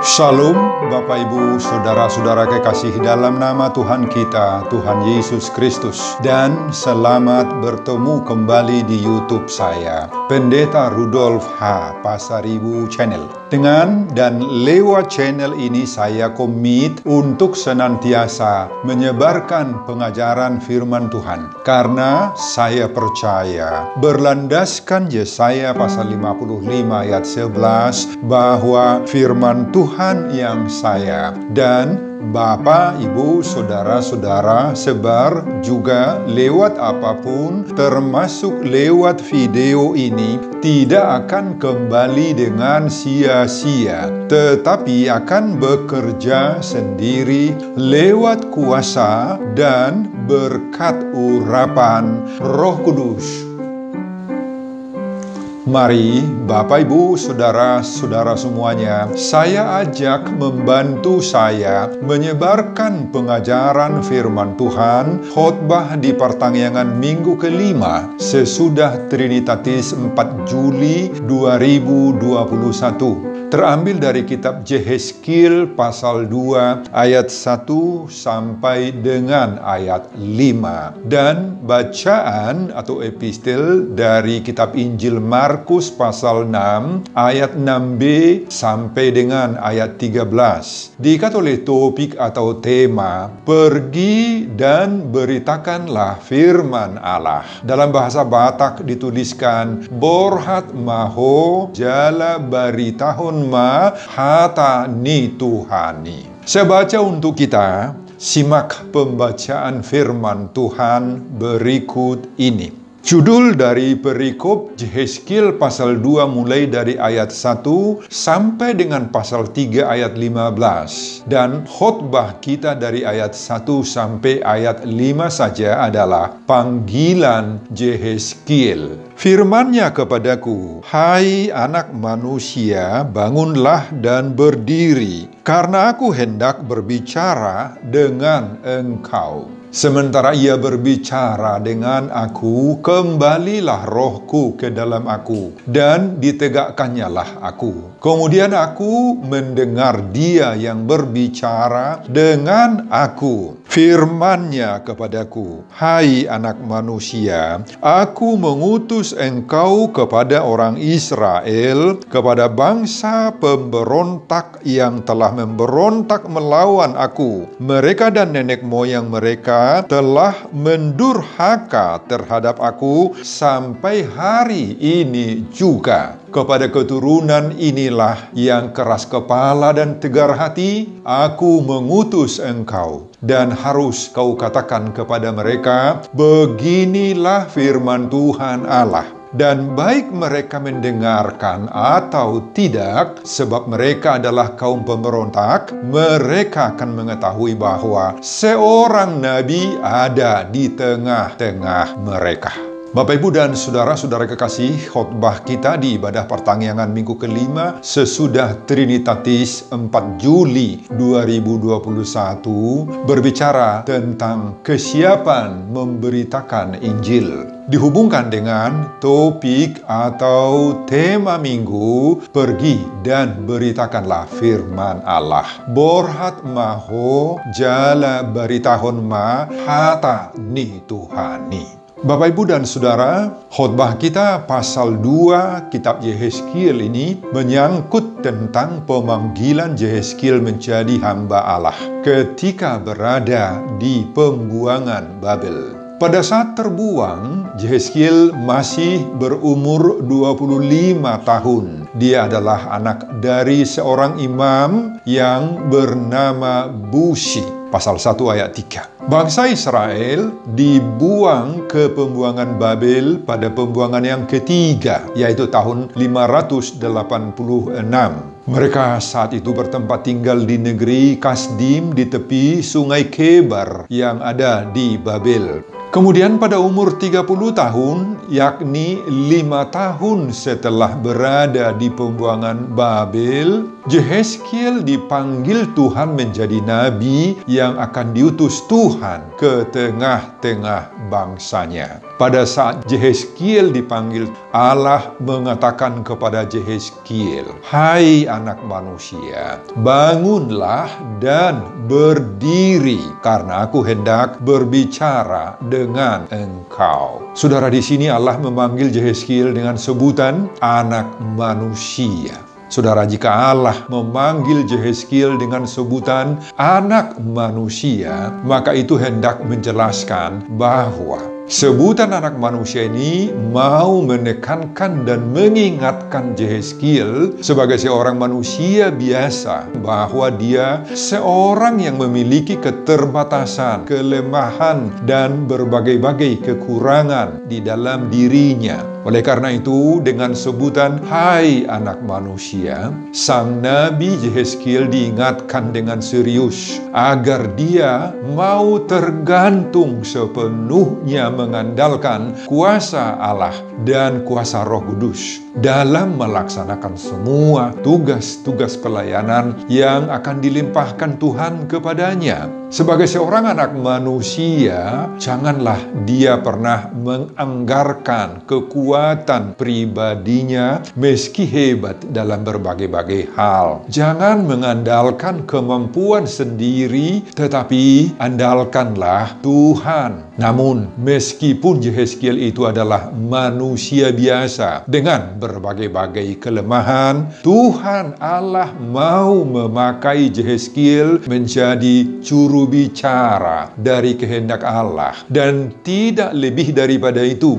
Shalom Bapak Ibu Saudara-saudara kekasih dalam nama Tuhan kita, Tuhan Yesus Kristus. Dan selamat bertemu kembali di YouTube saya, Pendeta Rudolf H. Pasaribu Channel. Dengan dan lewat channel ini saya komit untuk senantiasa menyebarkan pengajaran firman Tuhan. Karena saya percaya berlandaskan Yesaya pasal 55 ayat 11 bahwa firman Tuhan yang saya dan Bapak, Ibu, Saudara-saudara sebar juga lewat apapun, termasuk lewat video ini, tidak akan kembali dengan sia-sia, tetapi akan bekerja sendiri lewat kuasa dan berkat urapan Roh Kudus. Mari Bapak Ibu Saudara-saudara semuanya, saya ajak membantu saya menyebarkan pengajaran firman Tuhan khotbah di pertangyangan minggu kelima sesudah Trinitatis 4 Juli 2021. Terambil dari kitab Yehezkiel pasal 2 ayat 1 sampai dengan ayat 5. Dan bacaan atau epistel dari kitab Injil Markus pasal 6 ayat 6b sampai dengan ayat 13. Diikat oleh topik atau tema, pergi dan beritakanlah firman Allah. Dalam bahasa Batak dituliskan, Borhat maho jala baritahon ma hata ni Tuhani. Saya baca untuk kita, simak pembacaan firman Tuhan berikut ini. Judul dari perikop Yehezkiel pasal 2 mulai dari ayat 1 sampai dengan pasal 3 ayat 15. Dan khotbah kita dari ayat 1 sampai ayat 5 saja adalah panggilan Yehezkiel. Firman-Nya kepadaku, hai anak manusia, bangunlah dan berdiri, karena aku hendak berbicara dengan engkau. Sementara ia berbicara dengan aku, kembalilah rohku ke dalam aku, dan ditegakkannya aku. Kemudian aku mendengar dia yang berbicara dengan aku. Firman-Nya kepadaku, hai anak manusia, aku mengutus engkau kepada orang Israel, kepada bangsa pemberontak yang telah memberontak melawan aku. Mereka dan nenek moyang mereka telah mendurhaka terhadap aku sampai hari ini juga. Kepada keturunan inilah yang keras kepala dan tegar hati, aku mengutus engkau. Dan harus kau katakan kepada mereka, beginilah firman Tuhan Allah. Dan baik mereka mendengarkan atau tidak, sebab mereka adalah kaum pemberontak, mereka akan mengetahui bahwa seorang nabi ada di tengah-tengah mereka. Bapak, Ibu, dan Saudara-saudara kekasih, khotbah kita di ibadah pertangyangan minggu kelima sesudah Trinitatis 4 Juli 2021 berbicara tentang kesiapan memberitakan Injil. Dihubungkan dengan topik atau tema minggu, pergi dan beritakanlah firman Allah. Borhat maho jala baritahon ma hata ni Tuhani. Bapak, Ibu, dan Saudara, khotbah kita pasal 2 kitab Yehezkiel ini menyangkut tentang pemanggilan Yehezkiel menjadi hamba Allah ketika berada di pembuangan Babel. Pada saat terbuang, Yehezkiel masih berumur 25 tahun. Dia adalah anak dari seorang imam yang bernama Buzi. Pasal 1 ayat 3. Bangsa Israel dibuang ke pembuangan Babel pada pembuangan yang ketiga, yaitu tahun 586. Mereka saat itu bertempat tinggal di negeri Kasdim di tepi sungai Kebar yang ada di Babel. Kemudian pada umur 30 tahun, yakni 5 tahun setelah berada di pembuangan Babel, Yehezkiel dipanggil Tuhan menjadi nabi yang akan diutus Tuhan ke tengah-tengah bangsanya. Pada saat Yehezkiel dipanggil Allah mengatakan kepada Yehezkiel, "Hai anak manusia, bangunlah dan berdiri, karena aku hendak berbicara dengan engkau." Saudara, di sini Allah memanggil Yehezkiel dengan sebutan anak manusia. Saudara, jika Allah memanggil Yehezkiel dengan sebutan anak manusia, maka itu hendak menjelaskan bahwa sebutan anak manusia ini mau menekankan dan mengingatkan Yehezkiel sebagai seorang manusia biasa bahwa dia seorang yang memiliki keterbatasan, kelemahan, dan berbagai-bagai kekurangan di dalam dirinya. Oleh karena itu, dengan sebutan "Hai anak manusia", sang Nabi Yehezkiel diingatkan dengan serius agar dia mau tergantung sepenuhnya mengandalkan kuasa Allah dan kuasa Roh Kudus dalam melaksanakan semua tugas-tugas pelayanan yang akan dilimpahkan Tuhan kepadanya. Sebagai seorang anak manusia, janganlah dia pernah menganggarkan kekuatan pribadinya meski hebat dalam berbagai-bagai hal. Jangan mengandalkan kemampuan sendiri, tetapi andalkanlah Tuhan. Namun, meskipun Yehezkiel itu adalah manusia biasa dengan berbagai-bagai kelemahan, Tuhan Allah mau memakai Yehezkiel menjadi juru bicara dari kehendak Allah, dan tidak lebih daripada itu.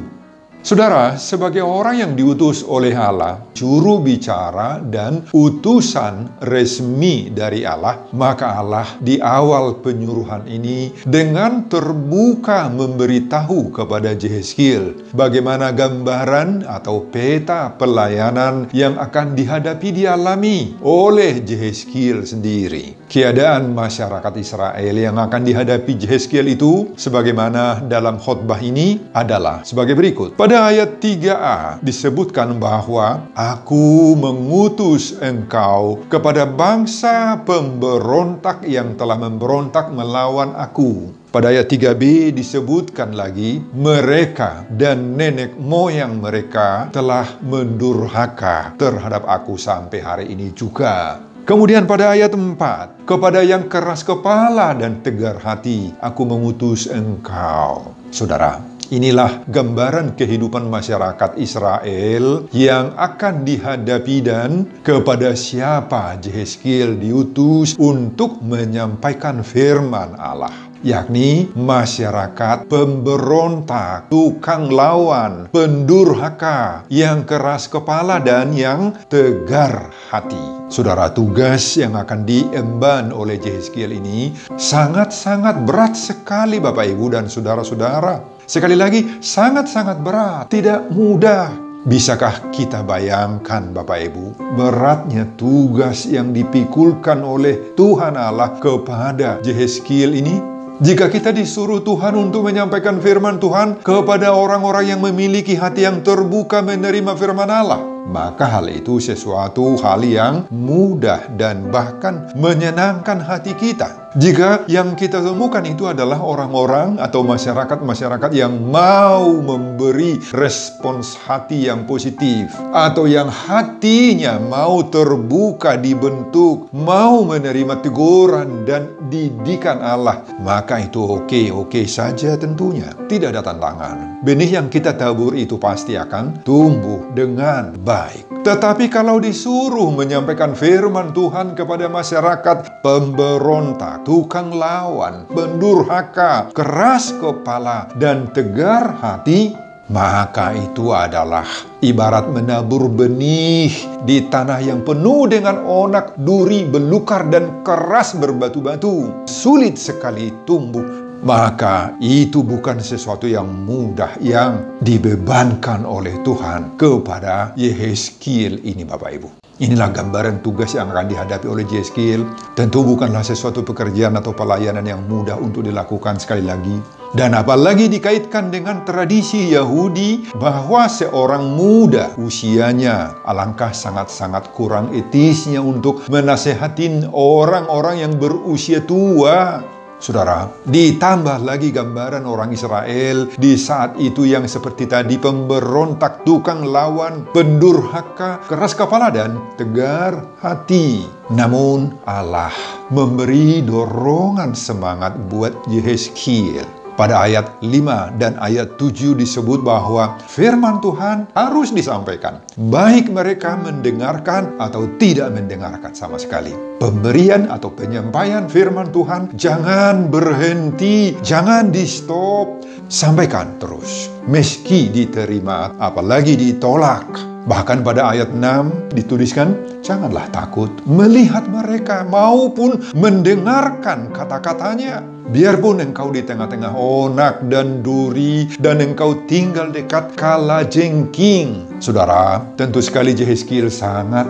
Saudara, sebagai orang yang diutus oleh Allah, juru bicara dan utusan resmi dari Allah, maka Allah di awal penyuruhan ini dengan terbuka memberitahu kepada Yehezkiel bagaimana gambaran atau peta pelayanan yang akan dihadapi dialami oleh Yehezkiel sendiri. Keadaan masyarakat Israel yang akan dihadapi Yehezkiel itu sebagaimana dalam khotbah ini adalah sebagai berikut. Pada ayat 3a disebutkan bahwa "Aku mengutus engkau kepada bangsa pemberontak yang telah memberontak melawan aku." Pada ayat 3b disebutkan lagi, "Mereka dan nenek moyang mereka telah mendurhaka terhadap aku sampai hari ini juga." Kemudian pada ayat 4, "Kepada yang keras kepala dan tegar hati, aku mengutus engkau." Saudara, inilah gambaran kehidupan masyarakat Israel yang akan dihadapi dan kepada siapa Yehezkiel diutus untuk menyampaikan firman Allah, yakni masyarakat pemberontak, tukang lawan, pendurhaka, yang keras kepala dan yang tegar hati. Saudara, tugas yang akan diemban oleh Yehezkiel ini sangat-sangat berat sekali, Bapak, Ibu, dan saudara-saudara. Sekali lagi, sangat-sangat berat, tidak mudah. Bisakah kita bayangkan, Bapak Ibu, beratnya tugas yang dipikulkan oleh Tuhan Allah kepada Yehezkiel ini? Jika kita disuruh Tuhan untuk menyampaikan firman Tuhan kepada orang-orang yang memiliki hati yang terbuka menerima firman Allah, maka hal itu sesuatu hal yang mudah dan bahkan menyenangkan hati kita. Jika yang kita temukan itu adalah orang-orang atau masyarakat-masyarakat yang mau memberi respons hati yang positif, atau yang hatinya mau terbuka, dibentuk, mau menerima teguran dan didikan Allah, maka itu oke-oke saja tentunya. Tidak ada tantangan. Benih yang kita tabur itu pasti akan tumbuh dengan baik. Tetapi kalau disuruh menyampaikan firman Tuhan kepada masyarakat pemberontak, tukang lawan, pendurhaka, keras kepala, dan tegar hati, maka itu adalah ibarat menabur benih di tanah yang penuh dengan onak, duri, belukar, dan keras berbatu-batu. Sulit sekali tumbuh. Maka itu bukan sesuatu yang mudah yang dibebankan oleh Tuhan kepada Yehezkiel ini, Bapak Ibu. Inilah gambaran tugas yang akan dihadapi oleh Yehezkiel. Tentu bukanlah sesuatu pekerjaan atau pelayanan yang mudah untuk dilakukan sekali lagi. Dan apalagi dikaitkan dengan tradisi Yahudi bahwa seorang muda usianya alangkah sangat-sangat kurang etisnya untuk menasehatin orang-orang yang berusia tua. Saudara, ditambah lagi gambaran orang Israel di saat itu yang seperti tadi, pemberontak, tukang lawan, pendurhaka, keras kepala dan tegar hati. Namun Allah memberi dorongan semangat buat Yehezkiel. Pada ayat 5 dan ayat 7 disebut bahwa firman Tuhan harus disampaikan, baik mereka mendengarkan atau tidak mendengarkan sama sekali. Pemberian atau penyampaian firman Tuhan jangan berhenti, jangan di-stop, sampaikan terus. Meski diterima, apalagi ditolak. Bahkan pada ayat 6 dituliskan, janganlah takut melihat mereka maupun mendengarkan kata-katanya. Biarpun engkau di tengah-tengah onak dan duri, dan engkau tinggal dekat kalajengking. Saudara, tentu sekali Yehezkiel sangat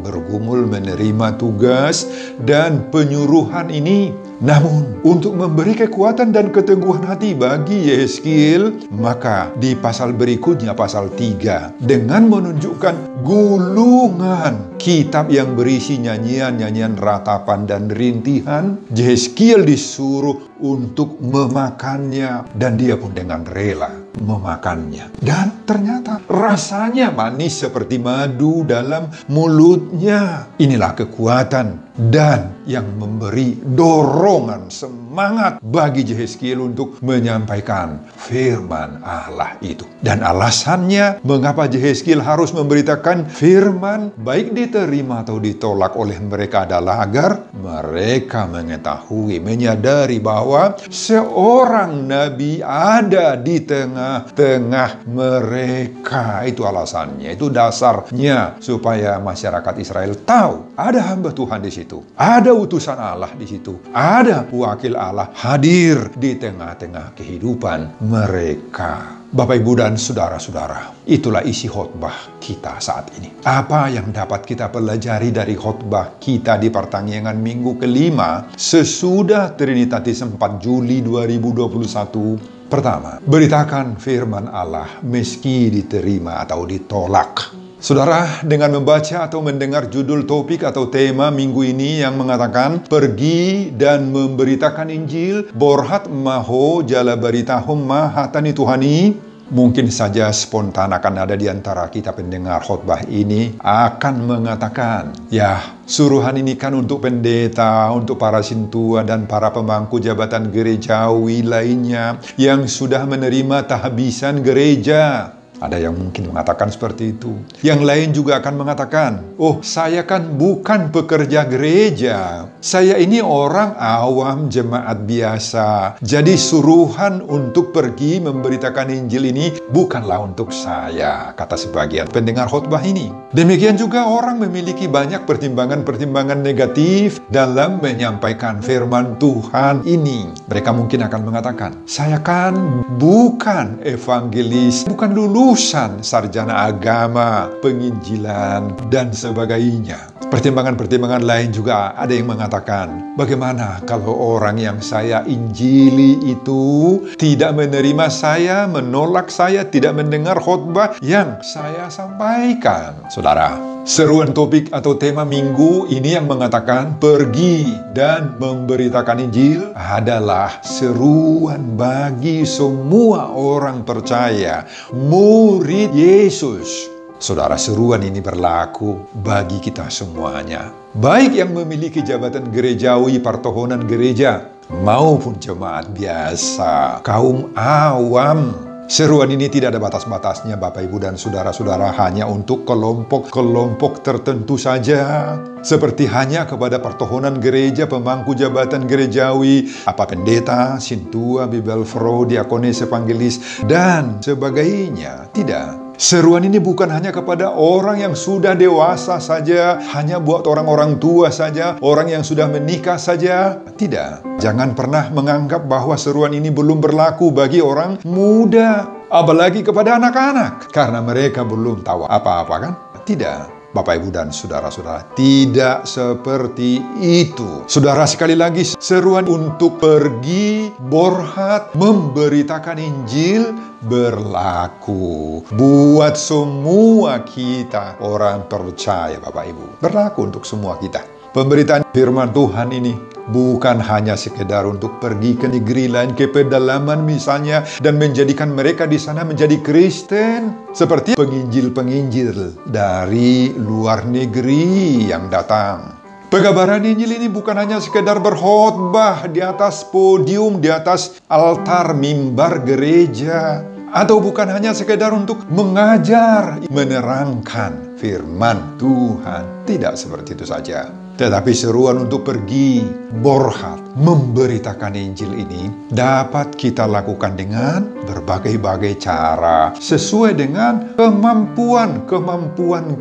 bergumul menerima tugas dan penyuruhan ini. Namun, untuk memberi kekuatan dan keteguhan hati bagi Yehezkiel, maka di pasal berikutnya, pasal 3, dengan menunjukkan gulungan kitab yang berisi nyanyian-nyanyian ratapan dan rintihan, Yehezkiel disuruh untuk memakannya, dan dia pun dengan rela memakannya. Dan ternyata rasanya manis seperti madu dalam mulutnya. Inilah kekuatan dan yang memberi dorongan semangat bagi Yehezkiel untuk menyampaikan firman Allah itu. Dan alasannya mengapa Yehezkiel harus memberitakan firman, baik diterima atau ditolak oleh mereka, adalah agar mereka mengetahui, menyadari bahwa seorang nabi ada di tengah-tengah mereka. Itu alasannya, itu dasarnya, supaya masyarakat Israel tahu ada hamba Tuhan di situ, ada utusan Allah di situ, ada wakil Allah hadir di tengah-tengah kehidupan mereka. Bapak, Ibu, dan saudara-saudara, itulah isi khotbah kita saat ini. Apa yang dapat kita pelajari dari khotbah kita di pertanyaan minggu kelima sesudah Trinitatis 4 Juli 2021? Pertama, beritakan firman Allah meski diterima atau ditolak. Saudara, dengan membaca atau mendengar judul topik atau tema minggu ini yang mengatakan pergi dan memberitakan Injil, borhat maho jala beritahum mahatani Tuhani, mungkin saja spontan akan ada di antara kita pendengar khotbah ini akan mengatakan, ya, suruhan ini kan untuk pendeta, untuk para sintua dan para pemangku jabatan gerejawi lainnya yang sudah menerima tahbisan gereja. Ada yang mungkin mengatakan seperti itu. Yang lain juga akan mengatakan, oh, saya kan bukan pekerja gereja. Saya ini orang awam, jemaat biasa. Jadi suruhan untuk pergi memberitakan Injil ini bukanlah untuk saya, kata sebagian pendengar khotbah ini. Demikian juga orang memiliki banyak pertimbangan-pertimbangan negatif dalam menyampaikan firman Tuhan ini. Mereka mungkin akan mengatakan, saya kan bukan evangelis, bukan lulusan sarjana agama, penginjilan, dan sebagainya. Pertimbangan-pertimbangan lain juga ada yang mengatakan, bagaimana kalau orang yang saya injili itu tidak menerima saya, menolak saya, tidak mendengar khotbah yang saya sampaikan? Saudara, seruan topik atau tema minggu ini yang mengatakan pergi dan memberitakan Injil adalah seruan bagi semua orang percaya, murid Yesus. Saudara, seruan ini berlaku bagi kita semuanya, baik yang memiliki jabatan gerejawi, pertohonan gereja, maupun jemaat biasa, kaum awam. Seruan ini tidak ada batas-batasnya, Bapak, Ibu, dan saudara-saudara, hanya untuk kelompok-kelompok tertentu saja. Seperti hanya kepada pertohonan gereja, pemangku jabatan gerejawi, pendeta, sintua, bibelfro, diakonis, evangelis, dan sebagainya. Tidak. Seruan ini bukan hanya kepada orang yang sudah dewasa saja, hanya buat orang-orang tua saja, orang yang sudah menikah saja. Tidak. Jangan pernah menganggap bahwa seruan ini belum berlaku bagi orang muda, apalagi kepada anak-anak, karena mereka belum tahu apa-apa, kan? Tidak. Bapak, Ibu, dan saudara-saudara, tidak seperti itu. Saudara, sekali lagi, seruan untuk pergi, borhat, memberitakan Injil berlaku buat semua kita orang percaya, Bapak, Ibu. Berlaku untuk semua kita. Pemberitaan firman Tuhan ini bukan hanya sekedar untuk pergi ke negeri lain, ke pedalaman misalnya, dan menjadikan mereka di sana menjadi Kristen. Seperti penginjil-penginjil dari luar negeri yang datang. Pengabaran Injil ini bukan hanya sekedar berkhotbah di atas podium, di atas altar mimbar gereja. Atau bukan hanya sekedar untuk mengajar, menerangkan firman Tuhan. Tidak seperti itu saja. Tetapi seruan untuk pergi, borhat, memberitakan Injil ini dapat kita lakukan dengan berbagai-bagai cara, sesuai dengan kemampuan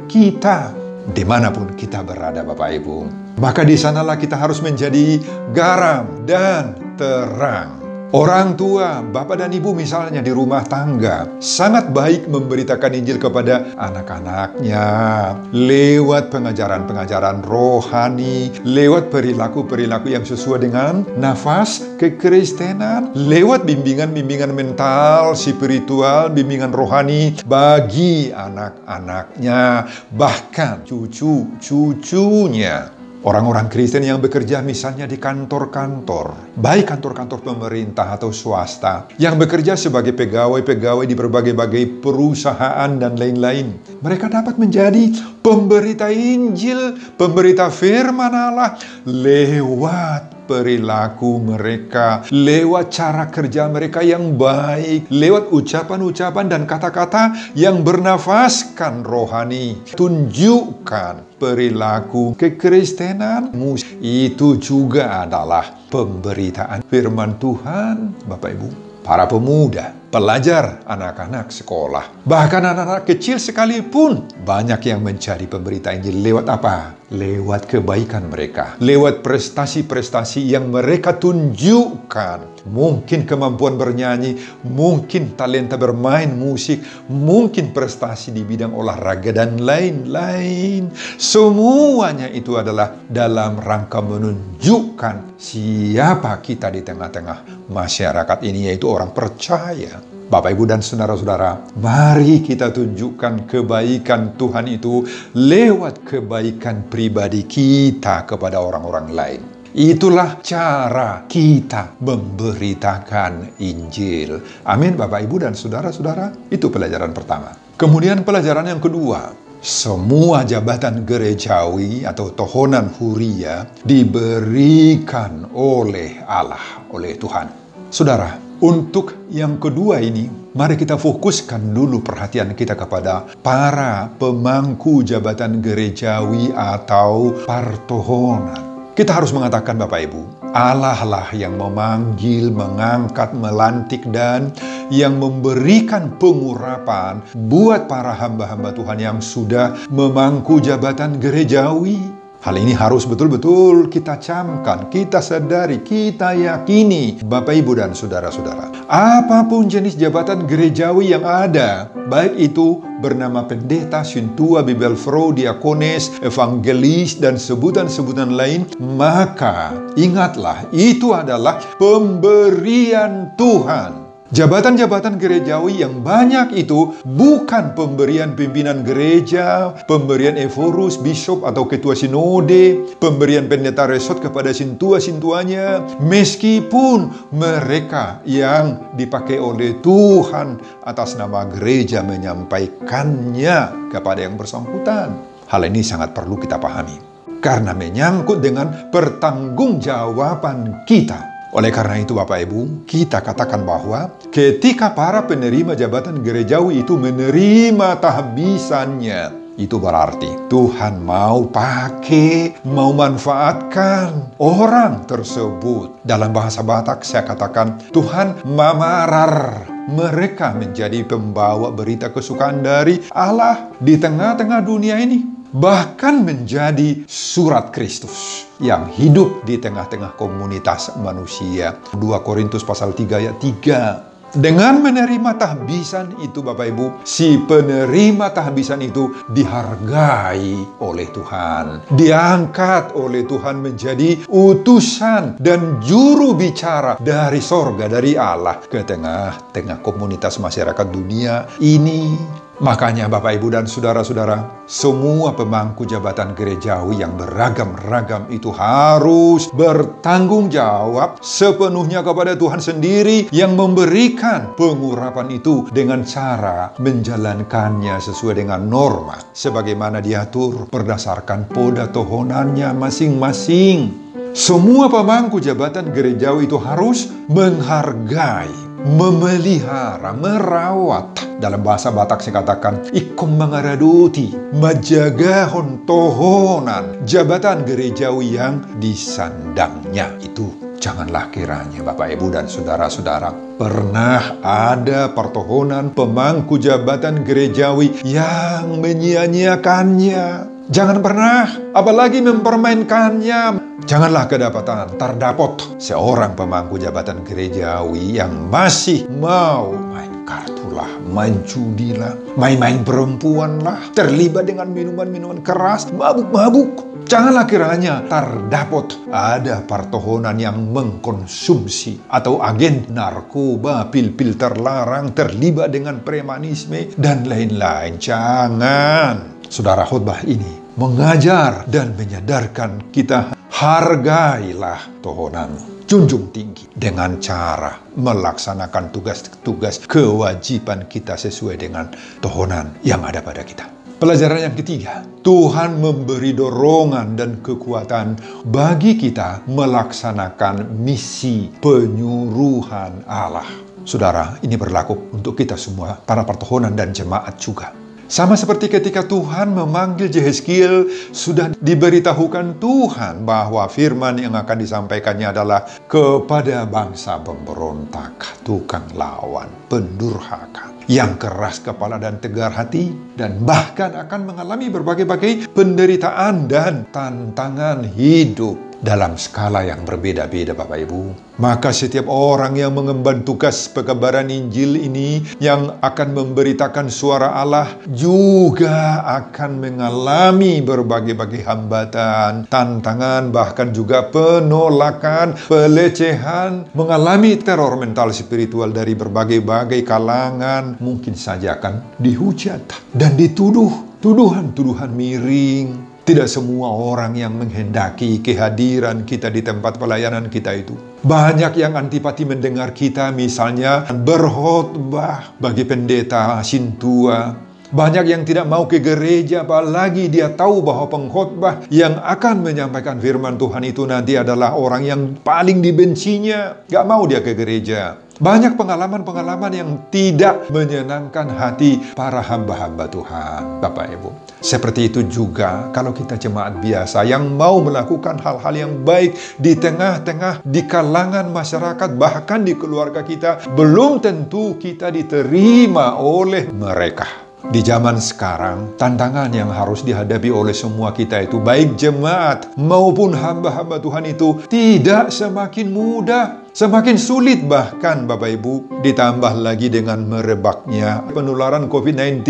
kita, dimanapun kita berada, Bapak Ibu. Maka di sanalah kita harus menjadi garam dan terang. Orang tua, bapak dan ibu misalnya di rumah tangga, sangat baik memberitakan Injil kepada anak-anaknya lewat pengajaran-pengajaran rohani, lewat perilaku-perilaku yang sesuai dengan nafas kekristenan, lewat bimbingan-bimbingan mental, spiritual, bimbingan rohani bagi anak-anaknya, bahkan cucu-cucunya. Orang-orang Kristen yang bekerja misalnya di kantor-kantor, baik kantor-kantor pemerintah atau swasta, yang bekerja sebagai pegawai-pegawai di berbagai-bagai perusahaan dan lain-lain. Mereka dapat menjadi pemberita Injil, pemberita firman Allah lewat perilaku mereka, lewat cara kerja mereka yang baik, lewat ucapan-ucapan dan kata-kata yang bernafaskan rohani. Tunjukkan perilaku kekristenan. Itu juga adalah pemberitaan firman Tuhan, Bapak Ibu. Para pemuda, pelajar, anak-anak sekolah, bahkan anak-anak kecil sekalipun, banyak yang mencari pemberita Injil lewat apa? Lewat kebaikan mereka, lewat prestasi-prestasi yang mereka tunjukkan. Mungkin kemampuan bernyanyi, mungkin talenta bermain musik, mungkin prestasi di bidang olahraga dan lain-lain. Semuanya itu adalah dalam rangka menunjukkan siapa kita di tengah-tengah masyarakat ini, yaitu orang percaya. Bapak, Ibu, dan saudara-saudara, mari kita tunjukkan kebaikan Tuhan itu lewat kebaikan pribadi kita kepada orang-orang lain. Itulah cara kita memberitakan Injil. Amin, Bapak, Ibu, dan saudara-saudara. Itu pelajaran pertama. Kemudian pelajaran yang kedua, semua jabatan gerejawi atau tohonan huria diberikan oleh Allah, oleh Tuhan. Saudara, untuk yang kedua ini, mari kita fokuskan dulu perhatian kita kepada para pemangku jabatan gerejawi atau partohonan. Kita harus mengatakan, Bapak Ibu, Allah lah yang memanggil, mengangkat, melantik, dan yang memberikan pengurapan buat para hamba-hamba Tuhan yang sudah memangku jabatan gerejawi. Hal ini harus betul-betul kita camkan, kita sadari, kita yakini, Bapak, Ibu, dan saudara-saudara. Apapun jenis jabatan gerejawi yang ada, baik itu bernama pendeta, sintua, bibelfro, diakones, evangelis, dan sebutan-sebutan lain, maka ingatlah, itu adalah pemberian Tuhan. Jabatan-jabatan gerejawi yang banyak itu bukan pemberian pimpinan gereja, pemberian eforus, bishop atau ketua sinode, pemberian pendeta resort kepada sintua-sintuanya, meskipun mereka yang dipakai oleh Tuhan atas nama gereja menyampaikannya kepada yang bersangkutan. Hal ini sangat perlu kita pahami, karena menyangkut dengan pertanggungjawaban kita. Oleh karena itu, Bapak Ibu, kita katakan bahwa ketika para penerima jabatan gerejawi itu menerima tahbisannya, itu berarti Tuhan mau pakai, mau manfaatkan orang tersebut. Dalam bahasa Batak saya katakan, Tuhan mamarar mereka menjadi pembawa berita kesukaan dari Allah di tengah-tengah dunia ini. Bahkan menjadi surat Kristus yang hidup di tengah-tengah komunitas manusia. 2 Korintus pasal 3 ayat 3. Dengan menerima tahbisan itu, Bapak Ibu, si penerima tahbisan itu dihargai oleh Tuhan. Diangkat oleh Tuhan menjadi utusan dan juru bicara dari sorga, dari Allah ke tengah-tengah komunitas masyarakat dunia ini. Makanya Bapak, Ibu, dan Saudara-saudara, semua pemangku jabatan gerejawi yang beragam-ragam itu harus bertanggung jawab sepenuhnya kepada Tuhan sendiri yang memberikan pengurapan itu dengan cara menjalankannya sesuai dengan norma sebagaimana diatur berdasarkan poda tohonannya masing-masing. Semua pemangku jabatan gerejawi itu harus menghargai, memelihara, merawat. Dalam bahasa Batak saya katakan, ikom mangaraduti, menjaga hontohonan jabatan gerejawi yang disandangnya itu. Janganlah kiranya Bapak, Ibu, dan Saudara-saudara pernah ada pertohonan pemangku jabatan gerejawi yang menyia-nyiakannya. Jangan pernah, apalagi mempermainkannya. Janganlah kedapatan terdapot seorang pemangku jabatan gerejawi yang masih mau main kartulah, main judilah, main-main perempuan lah, terlibat dengan minuman-minuman keras, mabuk-mabuk. Janganlah kiranya terdapot ada pertohonan yang mengkonsumsi atau agen narkoba, pil-pil terlarang, terlibat dengan premanisme, dan lain-lain. Jangan. Saudara, khotbah ini mengajar dan menyadarkan kita, hargailah tohonanmu, junjung tinggi dengan cara melaksanakan tugas-tugas kewajiban kita sesuai dengan tohonan yang ada pada kita. Pelajaran yang ketiga, Tuhan memberi dorongan dan kekuatan bagi kita melaksanakan misi penyuruhan Allah. Saudara, ini berlaku untuk kita semua, para pertohonan dan jemaat juga. Sama seperti ketika Tuhan memanggil Yehezkiel, sudah diberitahukan Tuhan bahwa firman yang akan disampaikannya adalah kepada bangsa pemberontak, tukang lawan, pendurhaka, yang keras kepala dan tegar hati, dan bahkan akan mengalami berbagai-bagai penderitaan dan tantangan hidup dalam skala yang berbeda-beda, Bapak Ibu. Maka setiap orang yang mengemban tugas pekabaran Injil ini, yang akan memberitakan suara Allah, juga akan mengalami berbagai-bagai hambatan, tantangan, bahkan juga penolakan, pelecehan, mengalami teror mental spiritual dari berbagai-bagai kalangan. Mungkin saja akan dihujat dan dituduh tuduhan-tuduhan miring. Tidak semua orang yang menghendaki kehadiran kita di tempat pelayanan kita itu. Banyak yang antipati mendengar kita, misalnya berkhotbah bagi pendeta sintua. Banyak yang tidak mau ke gereja, apalagi dia tahu bahwa pengkhotbah yang akan menyampaikan firman Tuhan itu nanti adalah orang yang paling dibencinya. Gak mau dia ke gereja. Banyak pengalaman-pengalaman yang tidak menyenangkan hati para hamba-hamba Tuhan, Bapak Ibu. Seperti itu juga kalau kita jemaat biasa yang mau melakukan hal-hal yang baik di tengah-tengah, di kalangan masyarakat, bahkan di keluarga kita, belum tentu kita diterima oleh mereka. Di zaman sekarang, tantangan yang harus dihadapi oleh semua kita itu, baik jemaat maupun hamba-hamba Tuhan itu, tidak semakin mudah, semakin sulit bahkan, Bapak Ibu. Ditambah lagi dengan merebaknya penularan COVID-19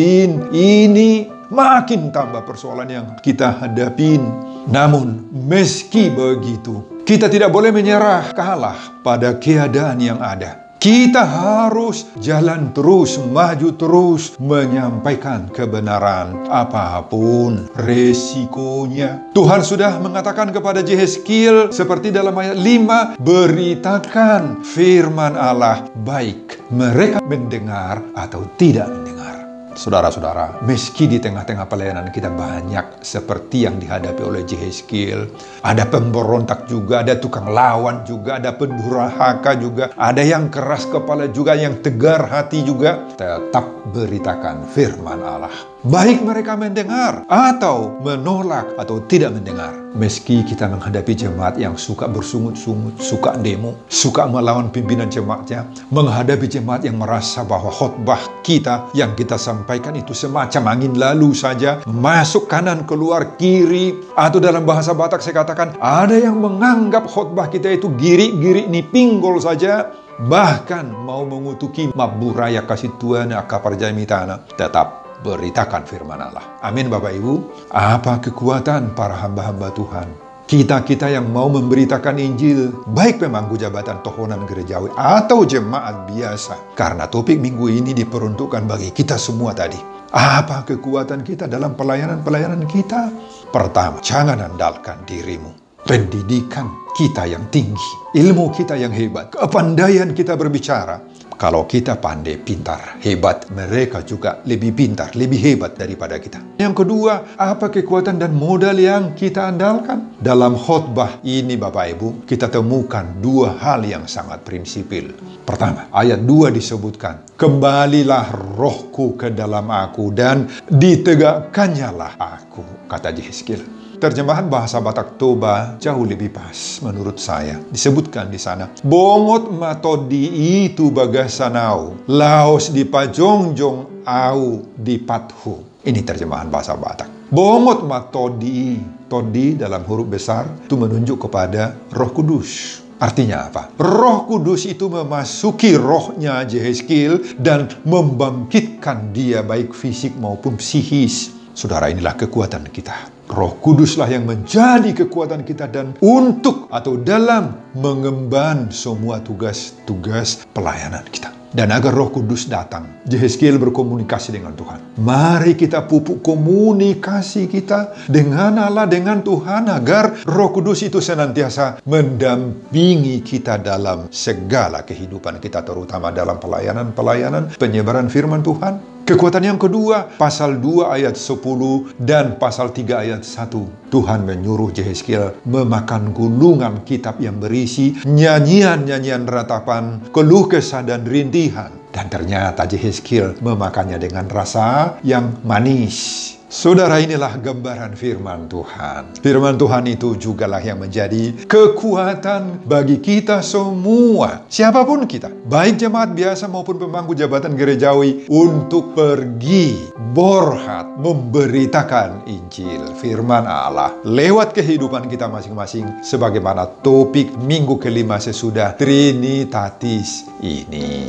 ini, makin tambah persoalan yang kita hadapin. Namun, meski begitu, kita tidak boleh menyerah, kalah pada keadaan yang ada. Kita harus jalan terus, maju terus, menyampaikan kebenaran apapun resikonya. Tuhan sudah mengatakan kepada Yehezkiel seperti dalam ayat 5, beritakan firman Allah, baik mereka mendengar atau tidak mendengar. Saudara-saudara, meski di tengah-tengah pelayanan kita banyak seperti yang dihadapi oleh Yehezkiel, ada pemberontak juga, ada tukang lawan juga, ada pendurhaka juga, ada yang keras kepala juga, yang tegar hati juga, tetap beritakan firman Allah. Baik mereka mendengar atau menolak atau tidak mendengar. Meski kita menghadapi jemaat yang suka bersungut-sungut, suka demo, suka melawan pimpinan jemaatnya, menghadapi jemaat yang merasa bahwa khotbah kita yang kita sampaikan itu semacam angin lalu saja, masuk kanan keluar kiri, atau dalam bahasa Batak saya katakan ada yang menganggap khotbah kita itu giri-giri ni pinggol saja, bahkan mau mengutuki maburaya kasih Tuhan akaparjami tanah, tetap beritakan firman Allah. Amin, Bapak Ibu. Apa kekuatan para hamba-hamba Tuhan, kita-kita yang mau memberitakan Injil, baik pemangku jabatan tohonan gerejawi atau jemaat biasa. Karena topik minggu ini diperuntukkan bagi kita semua tadi. Apa kekuatan kita dalam pelayanan-pelayanan kita? Pertama, jangan andalkan dirimu. Pendidikan kita yang tinggi, ilmu kita yang hebat, kepandaian kita berbicara. Kalau kita pandai, pintar, hebat, mereka juga lebih pintar, lebih hebat daripada kita. Yang kedua, apa kekuatan dan modal yang kita andalkan? Dalam khotbah ini Bapak Ibu, kita temukan dua hal yang sangat prinsipil. Pertama, ayat 2 disebutkan, kembalilah rohku ke dalam aku dan ditegakkannya aku, kata Yehezkiel. Terjemahan bahasa Batak Toba jauh lebih pas menurut saya. Disebutkan di sana, bongot matodi itu bagasanau, laos di pajongjong au di pathu. Ini terjemahan bahasa Batak. Bongot matodi, todi dalam huruf besar itu menunjuk kepada Roh Kudus. Artinya apa? Roh Kudus itu memasuki rohnya Yehezkiel dan membangkitkan dia baik fisik maupun psikis. Saudara, inilah kekuatan kita. Roh Kuduslah yang menjadi kekuatan kita dan untuk atau dalam mengemban semua tugas-tugas pelayanan kita. Dan agar Roh Kudus datang, Yehezkiel berkomunikasi dengan Tuhan. Mari kita pupuk komunikasi kita dengan Allah, dengan Tuhan, agar Roh Kudus itu senantiasa mendampingi kita dalam segala kehidupan kita, terutama dalam pelayanan-pelayanan penyebaran firman Tuhan. Kekuatan yang kedua, pasal 2 ayat 10 dan pasal 3 ayat 1. Tuhan menyuruh Yehezkiel memakan gulungan kitab yang berisi nyanyian-nyanyian ratapan, keluh kesah dan rintihan. Dan ternyata Yehezkiel memakannya dengan rasa yang manis. Saudara, inilah gambaran firman Tuhan. Firman Tuhan itu jugalah yang menjadi kekuatan bagi kita semua. Siapapun kita, baik jemaat biasa maupun pemangku jabatan gerejawi, untuk pergi borhat memberitakan Injil, firman Allah, lewat kehidupan kita masing-masing, sebagaimana topik minggu kelima sesudah Trinitatis ini.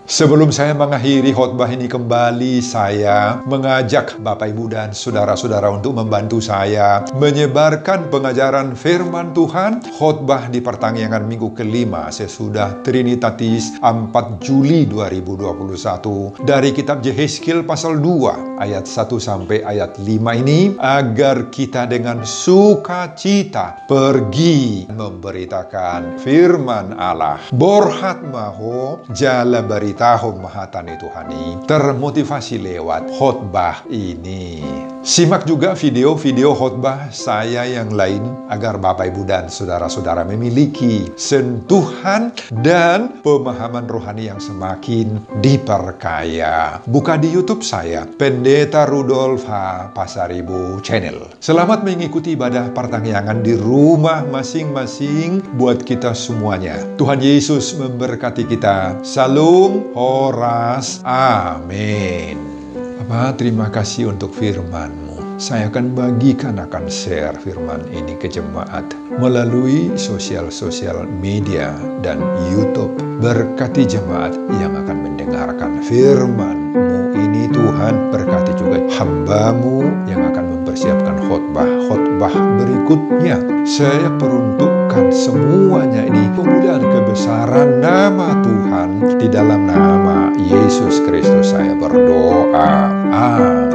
Sebelum saya mengakhiri khotbah ini kembali, saya mengajak Bapak Ibu dan saudara-saudara untuk membantu saya menyebarkan pengajaran firman Tuhan. Khotbah di pertanggungan minggu kelima sesudah Trinitatis 4 Juli 2021 dari kitab Yehezkiel pasal 2 ayat 1 sampai ayat 5 ini, agar kita dengan sukacita pergi memberitakan firman Allah. Borhat maho jala berita tahun mahatani Tuhani, termotivasi lewat khotbah ini. Simak juga video-video khotbah saya yang lain agar Bapak Ibu dan saudara-saudara memiliki sentuhan dan pemahaman rohani yang semakin diperkaya. Buka di YouTube saya, Pendeta Rudolf H. Pasaribu Channel. Selamat mengikuti ibadah pertanggungan di rumah masing-masing buat kita semuanya. Tuhan Yesus memberkati kita. Salam Horas. Amin. Bapak, terima kasih untuk firman-Mu. Saya akan bagikan, akan share firman ini ke jemaat melalui sosial media dan YouTube. Berkati jemaat yang akan mendengarkan firman-Mu ini, Tuhan. Berkati juga hamba-Mu yang akan mempersiapkan khotbah berikutnya. Saya peruntukkan semuanya ini pemuliaan kebesaran nama Tuhan. Di dalam nama Yesus Kristus saya berdoa. Amin.